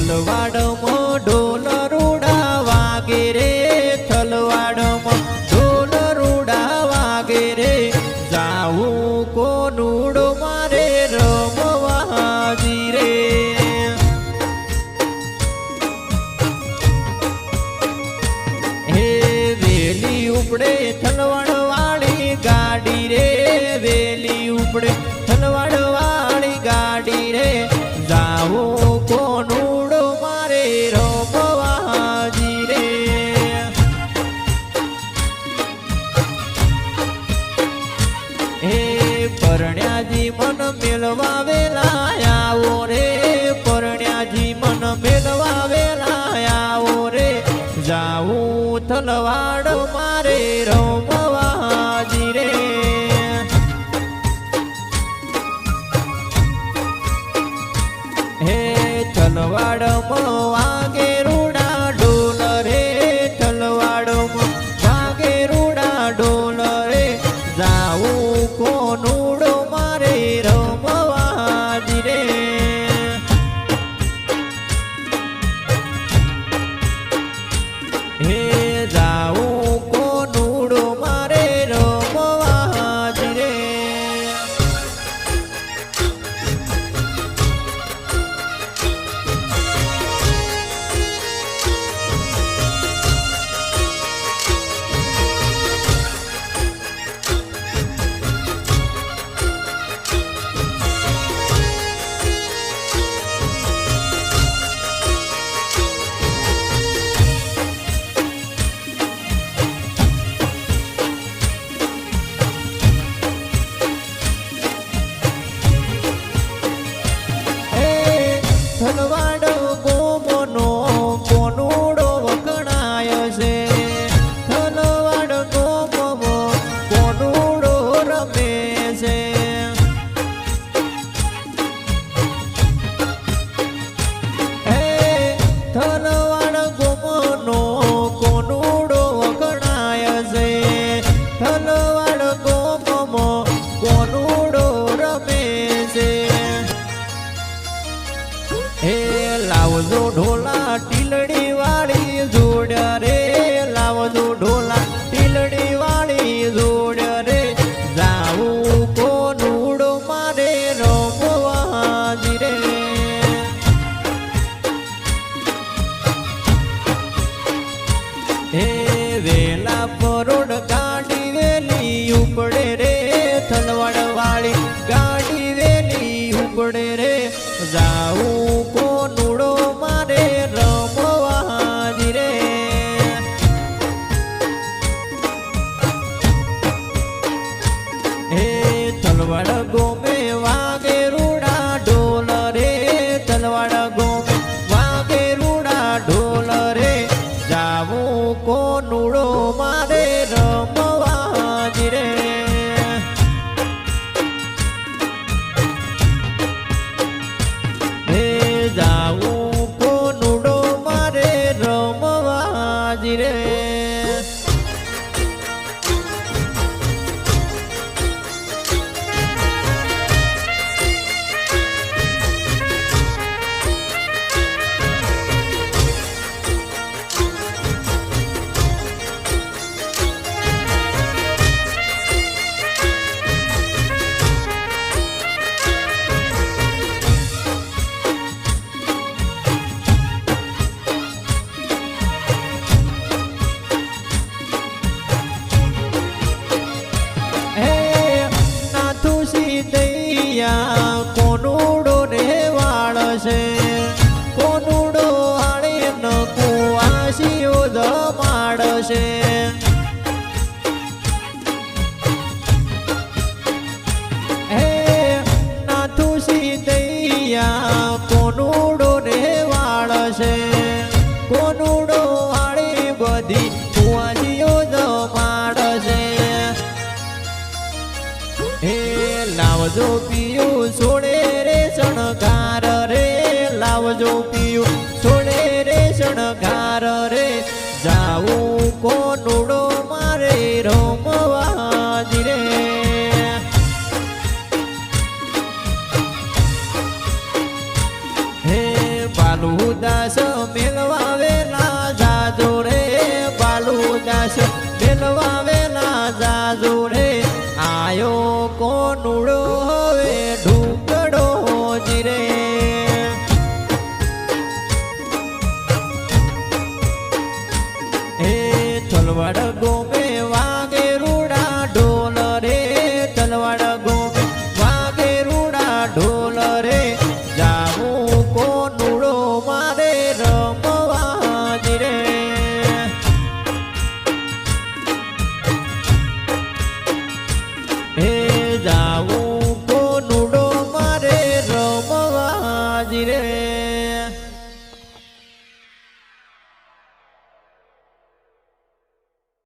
થલવાડમાં ઢોલ રૂડા વાગે રે થલવાડમાં ઢોલ રૂડા વાગે રે જાવું કોનુડો મારે રમવાજી રે હે વેલી ઉપડે થલવાડ વાળી ગાડી રે વેલી ઉપડે થલવાડ વાળી ગાડી રે જાવું કોનુડો મારે રમવાજી રે હે પરણ્યાજી મન મેલવા વેલા આવો રે પરણ્યાજી મન મેલવા વેલા આવો રે જાવું થલવાડ મારે રમવાજી રે હે થલવાડમાં વાગે રૂડા ઢોલ રે થલવાડમાં વાગે રૂડા ઢોલ રે જાવું કોનુડો મારે રમવાજી રે હે જાવું કોનુડો મારે રમવાજી રે થલવાડ ગોમનો કોનુડો વખણાય છે થલવાડ ગોમો કોનુડો રમે છે હે થલવાડ ગોમનો કોનુડો વખણાય છે થલવાડ ગોમો કોનુડો રમે છે હે લાવજો ઢોલા ટીલડી વાળી જોડ રે લાવજો ઢોલા ટીલડી વાળી જોડ રે જાવું કોનુડો મારે રમવાજી રે હે વેલા પરોડ ગાડી વેલી ઉપડે રે થલવાડ વાળી ગાડી વેલી ઉપડે રે જાવું કોનુડો મારે રમવાજી રે હે થલવાડ ગોમે વાગે રૂડા ઢોલ રે થલવાડ ગોમે વાગે રૂડા ઢોલ રે જાવું કોનુડો મારે રમવાજી રે હે જાવું કોનુડો મારે રમવાજી રે દૈયા કોનુડો રે વાળશે કોનુડો આળે ન કુવાસીઓ જમાડશે હે નાથુસી દૈયા કોનુડો રે વાળશે કોનુડો આળે બધી કુવાસીઓ જમાડશે હે લાવજો પિયું છોડે રે શણગાર રે લાવજો પિયું છોડે રે શણગાર રે જાવું કોનુડો મારે રમવાજી રે હે બાલુદા રે